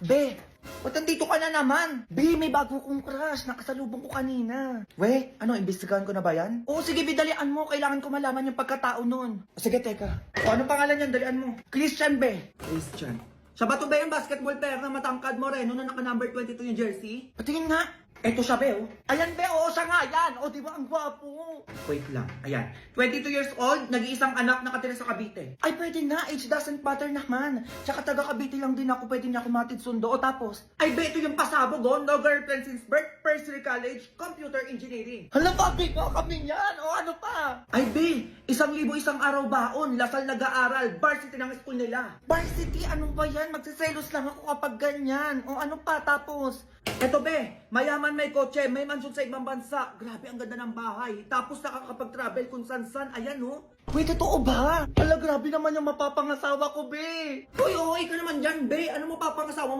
Be, ba't nandito ka na naman? Be, may bago kong crush. Nakasalubong ko kanina. We, ano, imbestigahan ko na ba yan? Oo, sige, Be, dalian mo. Kailangan ko malaman yung pagkatao nun. Sige, teka. O, anong pangalan yan? Dalian mo. Christian, Be. Christian. Siya ba to, Be, yung basketball player na matangkad moreno na naka-number 22 yung jersey? Patingin nga. Eto siya, Be, oh. Ayan, Be, oo, siya nga, yan. O, di ba, ang gwapo. Wait lang, ayan. 22 years old, nag-iisang anak, nakatira sa Cavite. Ay, pwede na, age doesn't matter naman. Tsaka taga Cavite lang din ako, pwede niya ako matid sundo. O tapos, ay, Be, ito yung pasabog, oh. No girlfriend since birth, first year college, computer engineering. Hala, Be, ba kami yan? O ano pa? Ay, Be, 1,000 isang araw baon, Lasal nag-aaral, varsity ng school nila. Varsity, ano ba yan? Magsiselos lang ako kapag ganyan. O ano pa, tapos, eto, Be, mayaman, may kotse, may mansyon sa ibang bansa. Grabe, ang ganda ng bahay. Tapos nakakapag-travel kung san-san. Ayan, oh. Wait, totoo ba? Hala, grabe naman yung mapapangasawa ko, Be. Uy, okay ka naman dyan, Be. Ano mapapangasawa mo?